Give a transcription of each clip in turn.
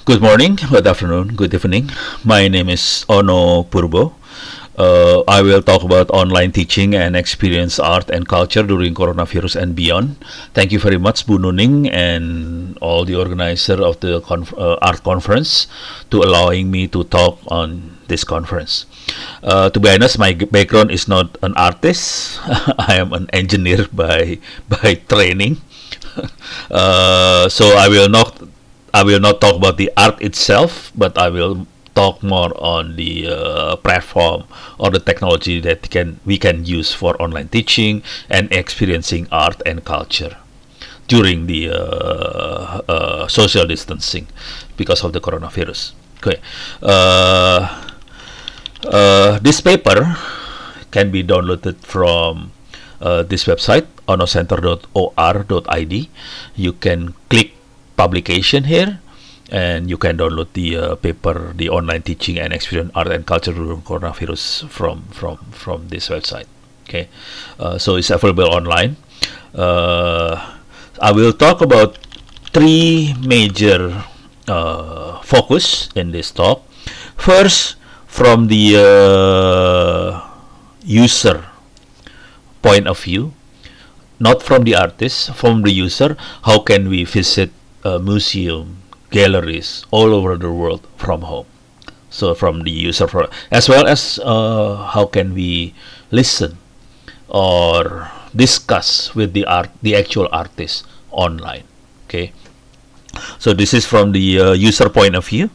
Good morning, good afternoon, good evening. My name is Ono Purbo. I will talk about online teaching and experience art and culture during coronavirus and beyond. Thank you very much, Bu Nuning, and all the organizer of the art conference to allowing me to talk on this conference. To be honest, my background is not an artist. I am an engineer by training. So I will not talk about the art itself, but I will talk more on the platform or the technology that we can use for online teaching and experiencing art and culture during the social distancing because of the coronavirus. Okay, this paper can be downloaded from this website onocenter.or.id. You can click publication here, and you can download the paper, the online teaching and experience art and culture during coronavirus from this website. Okay, so it's available online. I will talk about three major focus in this talk. First, from the user point of view, not from the artist, from the user. How can we visit museum, galleries all over the world from home? So from the user, as well as how can we listen or discuss with the actual artist online. Okay, so this is from the user point of view,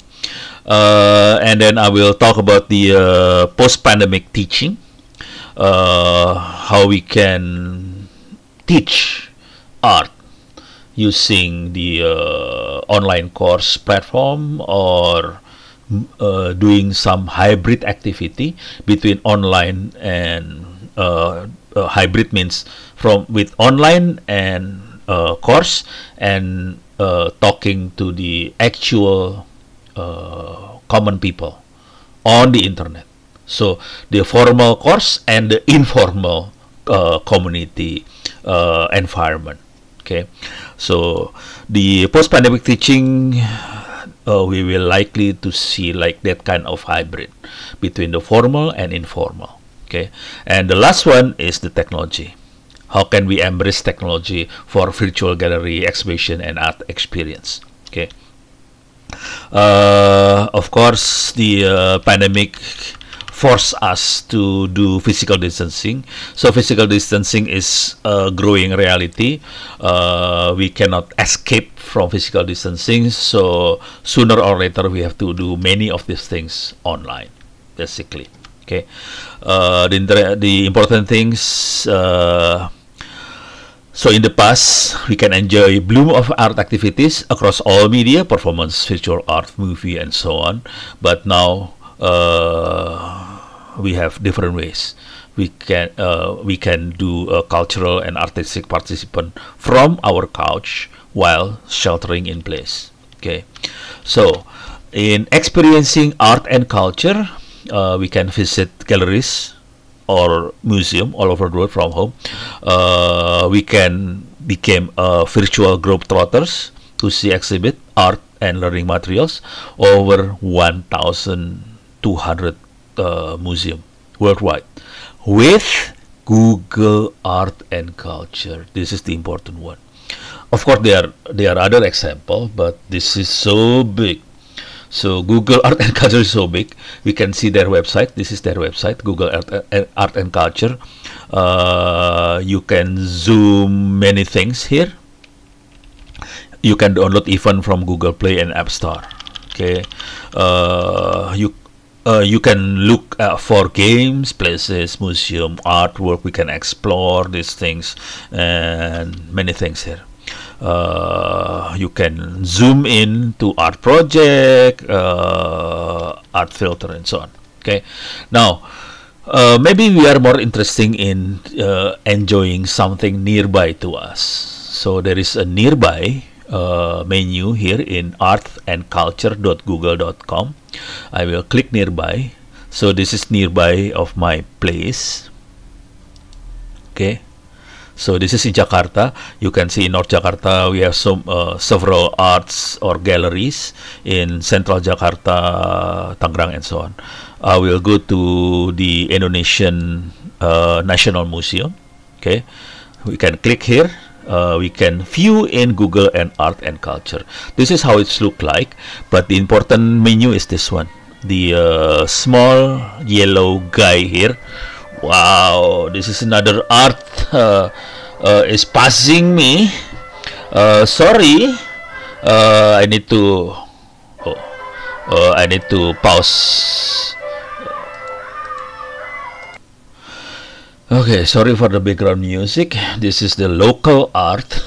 and then I will talk about the post-pandemic teaching, how we can teach art using the online course platform, or doing some hybrid activity between online and hybrid means with online and course, and talking to the actual common people on the internet. So the formal course and the informal community environment. Okay, so the post-pandemic teaching, we will likely to see like that kind of hybrid between the formal and informal. Okay, and the last one is the technology. How can we embrace technology for virtual gallery exhibition and art experience? Okay, of course, the pandemic force us to do physical distancing. So physical distancing is a growing reality. We cannot escape from physical distancing. So sooner or later, we have to do many of these things online, basically. Okay, the important things. So in the past, we can enjoy bloom of art activities across all media, performance, visual art, movie, and so on. But now, we have different ways. We can do a cultural and artistic participant from our couch while sheltering in place. Okay, so in experiencing art and culture, we can visit galleries or museum all over the world from home. We can become virtual globetrotters to see exhibit art and learning materials over 1,200 museum worldwide with Google Art and Culture. This is the important one. Of course, there are other examples, but this is so big. So Google Art and Culture is so big. We can see their website. This is their website, Google Art and Culture. You can zoom many things here. You can download even from Google Play and App Store. Okay, you can look for games, places, museum, artwork. We can explore these things and many things here. You can zoom in to art project, art filter, and so on. Okay, now maybe we are more interested in enjoying something nearby to us. So there is a nearby menu here in artandculture.google.com. I will click nearby. So this is nearby of my place. Okay, So this is in Jakarta. You can see in North Jakarta we have some several arts or galleries in Central Jakarta, Tangerang, and so on. I will go to the Indonesian National Museum. Okay, we can click here. We can view in Google and art and culture. This is how it's look like, but the important menu is this one, the small yellow guy here. Wow, this is another art is passing me. Sorry, I need to I need to pause. Okay, sorry for the background music. This is the local art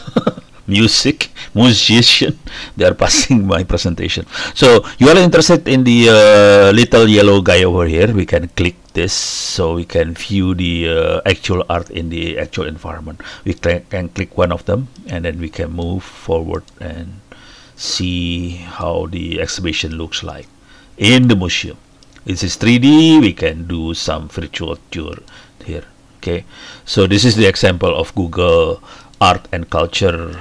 music musician. They are passing my presentation. So you are interested in the little yellow guy over here. We can click this so we can view the actual art in the actual environment. We can click one of them and then we can move forward and see how the exhibition looks like in the museum. This is 3D. We can do some virtual tour here. Okay, so this is the example of Google Art and Culture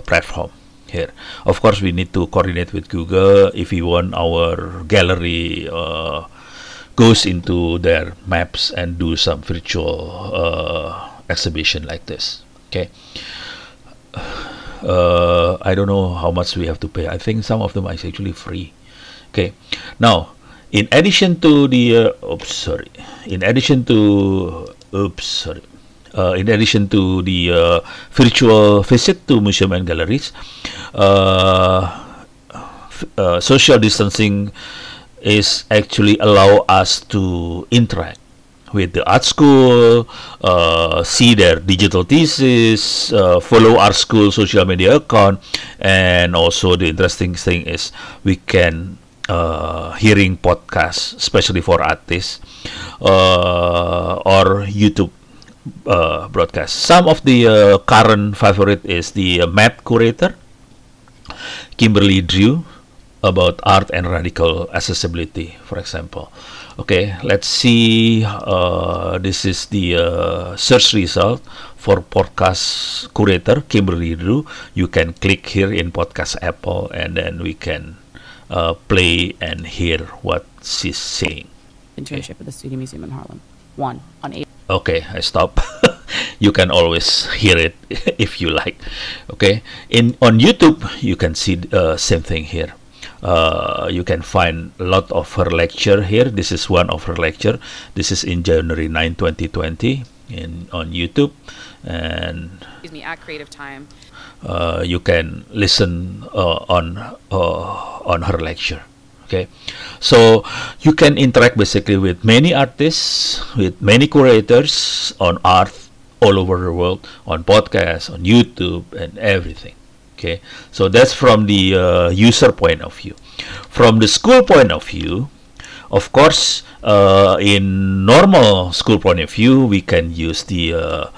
platform here. Of course, we need to coordinate with Google if we want our gallery goes into their maps and do some virtual exhibition like this. Okay, I don't know how much we have to pay. I think some of them are actually free. Okay, now in addition to the in addition to the virtual visit to museum and galleries, social distancing is actually allow us to interact with the art school, see their digital thesis, follow our school social media account, and also the interesting thing is we can hearing podcasts, especially for artists, or YouTube broadcast. Some of the current favorite is the Math Curator, Kimberly Drew, about art and radical accessibility, for example. Okay, let's see. This is the search result for podcast curator Kimberly Drew. You can click here in Podcast Apple, and then we can play and hear what she's saying. Internship at the Studio Museum in Harlem. On April. Okay, I stop. You can always hear it if you like. Okay, on YouTube you can see same thing here. You can find a lot of her lecture here. This is one of her lecture. This is in January 9, 2020 on YouTube, and Excuse me, at Creative Time. You can listen on her lecture. Okay, so you can interact basically with many artists, with many curators on art all over the world, on podcasts, on YouTube, and everything. Okay, so that's from the user point of view. From the school point of view, of course, in normal school point of view, we can use the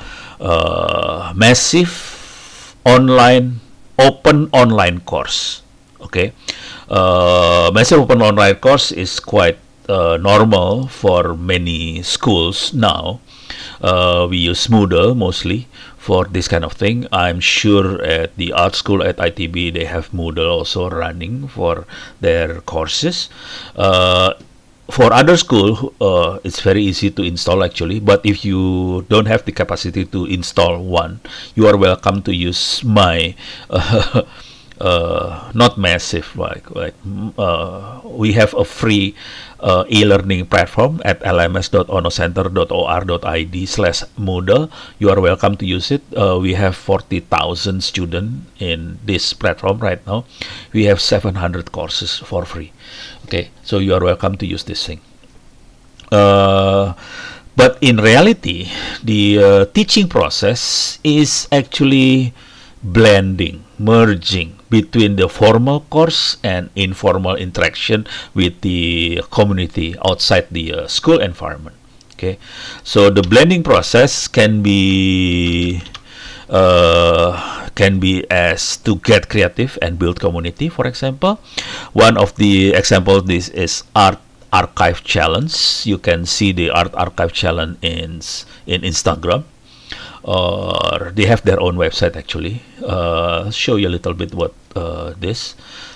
massive online open online course. Okay, massive open online course is quite normal for many schools now. We use Moodle mostly for this kind of thing. I'm sure at the art school at ITB they have Moodle also running for their courses. For other school, it's very easy to install actually, but if you don't have the capacity to install one, you are welcome to use my not massive, we have a free e-learning platform at lms.onocenter.or.id/Moodle. You are welcome to use it. We have 40,000 students in this platform right now. We have 700 courses for free. Okay, so you are welcome to use this thing. But in reality, the teaching process is actually blending, merging between the formal course and informal interaction with the community outside the school environment. Okay, so the blending process can be as to get creative and build community. For example, one of the examples this is Art Archive Challenge. You can see the Art Archive Challenge in Instagram. or they have their own website actually. Show you a little bit what this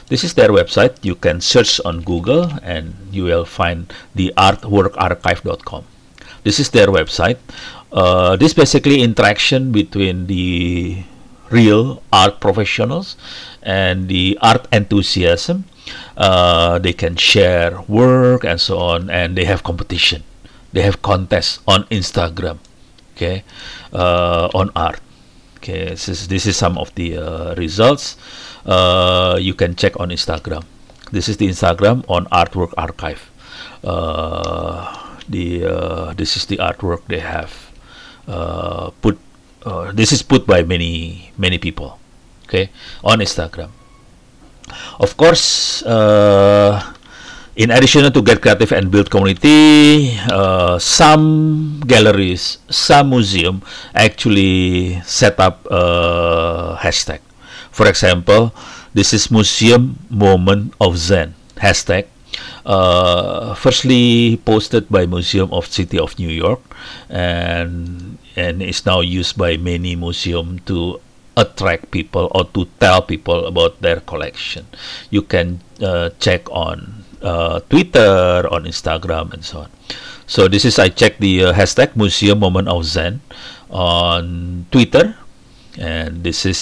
is their website. You can search on Google and you will find the artworkarchive.com. This is their website. This basically interaction between the real art professionals and the art enthusiasm. They can share work and so on, and they have competition. They have contests on Instagram, okay, on art. Okay, this is some of the results. You can check on Instagram. This is the Instagram on Artwork Archive. This is the artwork they have put. This is put by many people, okay, on Instagram. Of course, in addition to get creative and build community, some galleries, some museum actually set up a hashtag. For example, this is Museum Moment of Zen hashtag. Firstly posted by Museum of City of New York, and is now used by many museums to attract people or to tell people about their collection. You can check on Twitter, on Instagram, and so on. So this is, I checked the hashtag Museum Moment of Zen on Twitter, and this is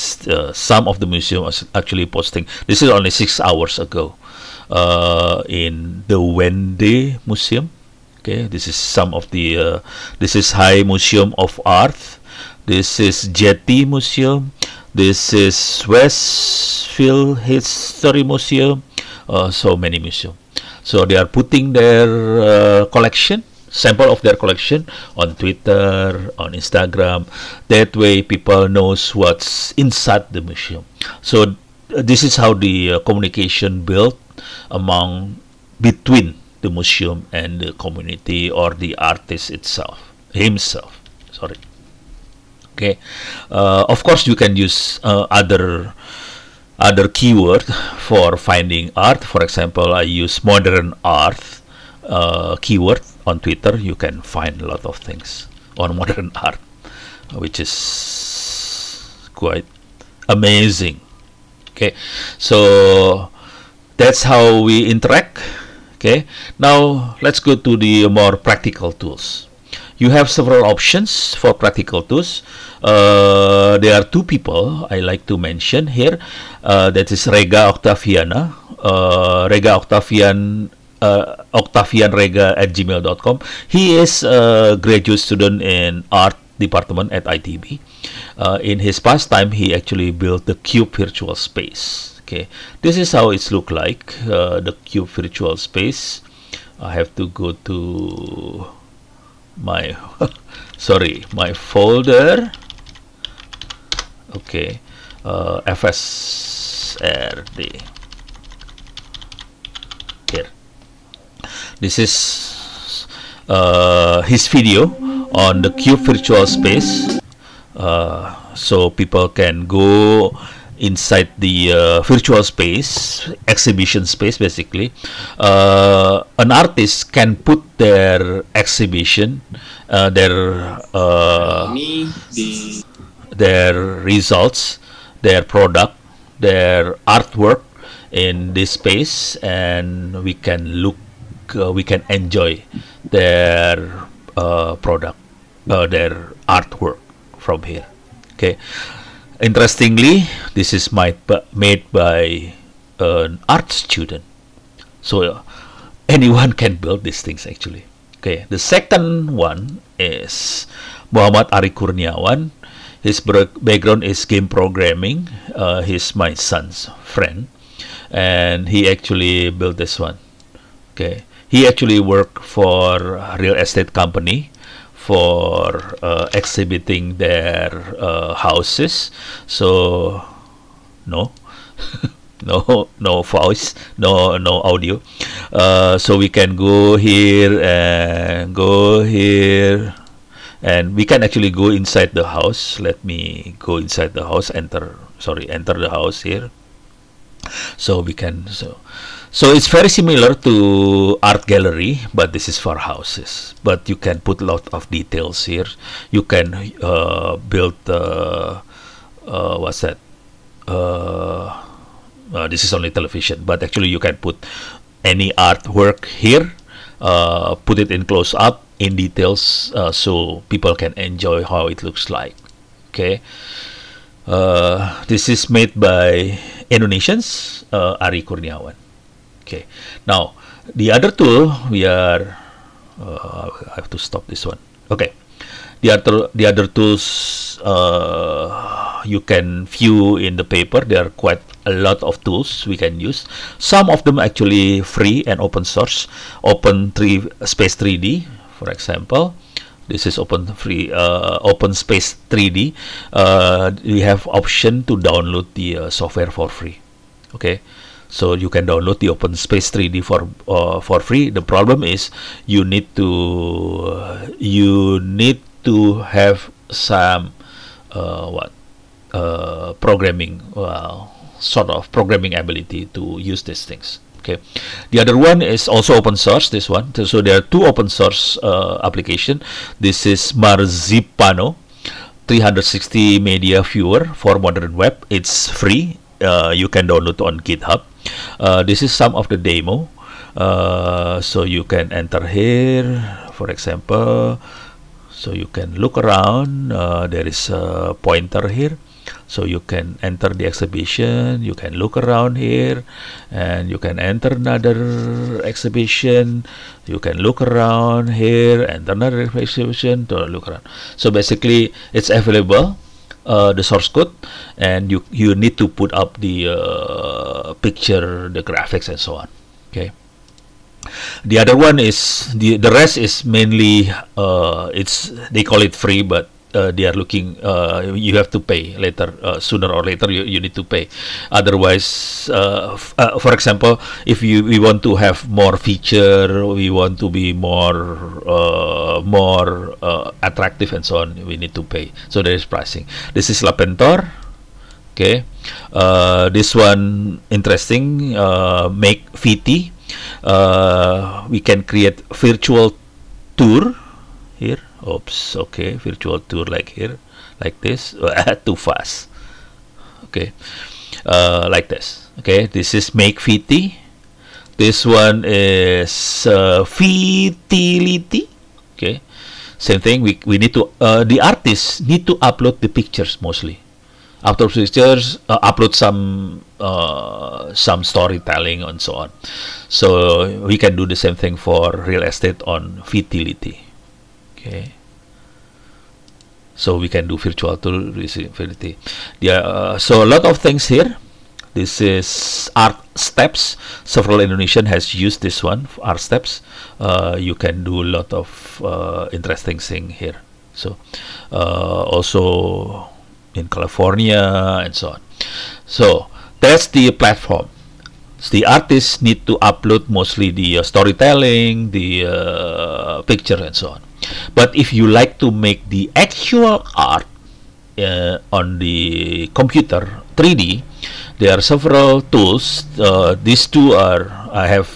some of the museum was actually posting. This is only 6 hours ago. In the Wende Museum. Okay, this is some of the. This is High Museum of Art. This is Jetty Museum. This is Westfield History Museum. So many museums. So they are putting their collection, sample of their collection, on Twitter, on Instagram. That way, people knows what's inside the museum. So this is how the communication built between the museum and the community or the artist himself. Sorry. Okay. Of course, you can use other keyword for finding art. For example, I use modern art keyword on Twitter. You can find a lot of things on modern art, which is quite amazing. Okay, so that's how we interact. Okay, now let's go to the more practical tools. You have several options for practical tools. There are two people I like to mention here. That is Rega Octaviana. Rega Octavian, octavianrega@gmail.com. He is a graduate student in art department at ITB. In his pastime, he actually built the Cube virtual space. Okay, this is how it's look like, the Cube virtual space. I have to go to my my folder. Okay, FSRD. Here, this is his video on the Cube virtual space. So people can go inside the virtual space, exhibition space basically. An artist can put their exhibition, their results, their product, their artwork in this space, and we can we can enjoy their product, their artwork from here. Okay. Interestingly, this is made by an art student, so anyone can build these things actually. Okay, the second one is Muhammad Ari Kurniawan. His background is game programming. He's my son's friend, and he actually built this one. Okay, he actually worked for a real estate company for exhibiting their houses. So no no voice, no audio. So we can go here and go here, and we can actually go inside the house. Let me go inside the house. Enter the house here. So we can so it's very similar to art gallery, but this is for houses. But you can put a lot of details here. You can build what's that? This is only television, but actually you can put any artwork here, put it in close up, in details, so people can enjoy how it looks like. Okay, this is made by Indonesians, Ari Kurniawan. Okay, now the other tool we are I have to stop this one. Okay, the other tools you can view in the paper. There are quite a lot of tools we can use. Some of them actually free and open source. Space 3D, for example. This is open Space 3D. We have option to download the software for free. Okay, so you can download the Open Space 3D for free. The problem is you need to have some programming, sort of programming ability to use these things. Okay, the other one is also open source. This one, so there are two open source application. This is Marzipano 360 media viewer for modern web. It's free. You can download on GitHub. This is some of the demo. So you can enter here, for example. So you can look around. There is a pointer here. So you can enter the exhibition, you can look around here, and you can enter another exhibition, you can look around here, enter another exhibition to look around. So basically it's available, the source code, and you need to put up the picture, the graphics, and so on. Okay. The other one is the rest is mainly they call it free, but they are looking, you have to pay later, sooner or later you need to pay. Otherwise, for example, if we want to have more feature, we want to be more attractive and so on, we need to pay. So there is pricing. This is Lapentor. Okay, this one interesting. Make VT. We can create virtual tour here. Oops, okay, virtual tour like here, like this. Too fast. Okay, like this. Okay, this is Make VT. This one is Vitility. Okay, same thing. We need to the artists need to upload the pictures mostly. Upload pictures, upload some storytelling and so on. So we can do the same thing for real estate on Vitility. Okay, so we can do virtual tour Vitility. So a lot of things here. This is Art Steps. Several Indonesian has used this one, Art Steps. You can do a lot of interesting thing here. So also in California and so on. So that's the platform. So the artists need to upload mostly the storytelling, the picture and so on. But if you like to make the actual art on the computer 3D, there are several tools. These two are I have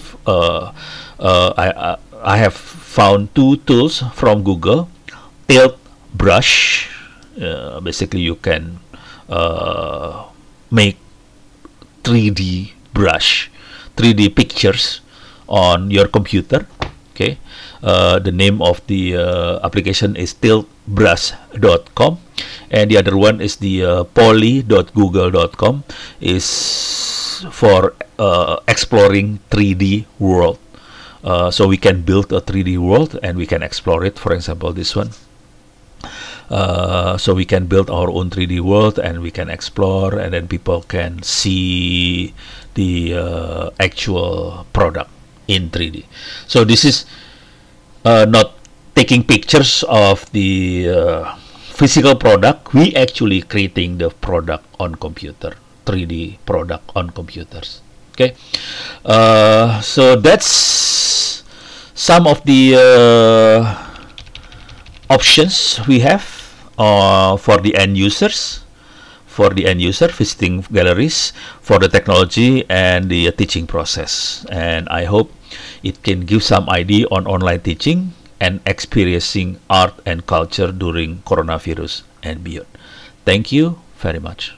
found two tools from Google. Tilt Brush. Basically, you can make 3D brush, 3D pictures on your computer. Okay, the name of the application is tiltbrush.com, and the other one is the poly.google.com, is for exploring 3D world. So we can build a 3D world and we can explore it. For example, this one. So we can build our own 3D world and we can explore, and then people can see the actual product in 3D. So this is not taking pictures of the physical product. We actually creating the product on computer, 3D product on computers. Okay, so that's some of the options we have for the end users. for the end user visiting galleries, for the technology and the teaching process. And I hope it can give some idea on online teaching and experiencing art and culture during coronavirus and beyond. Thank you very much.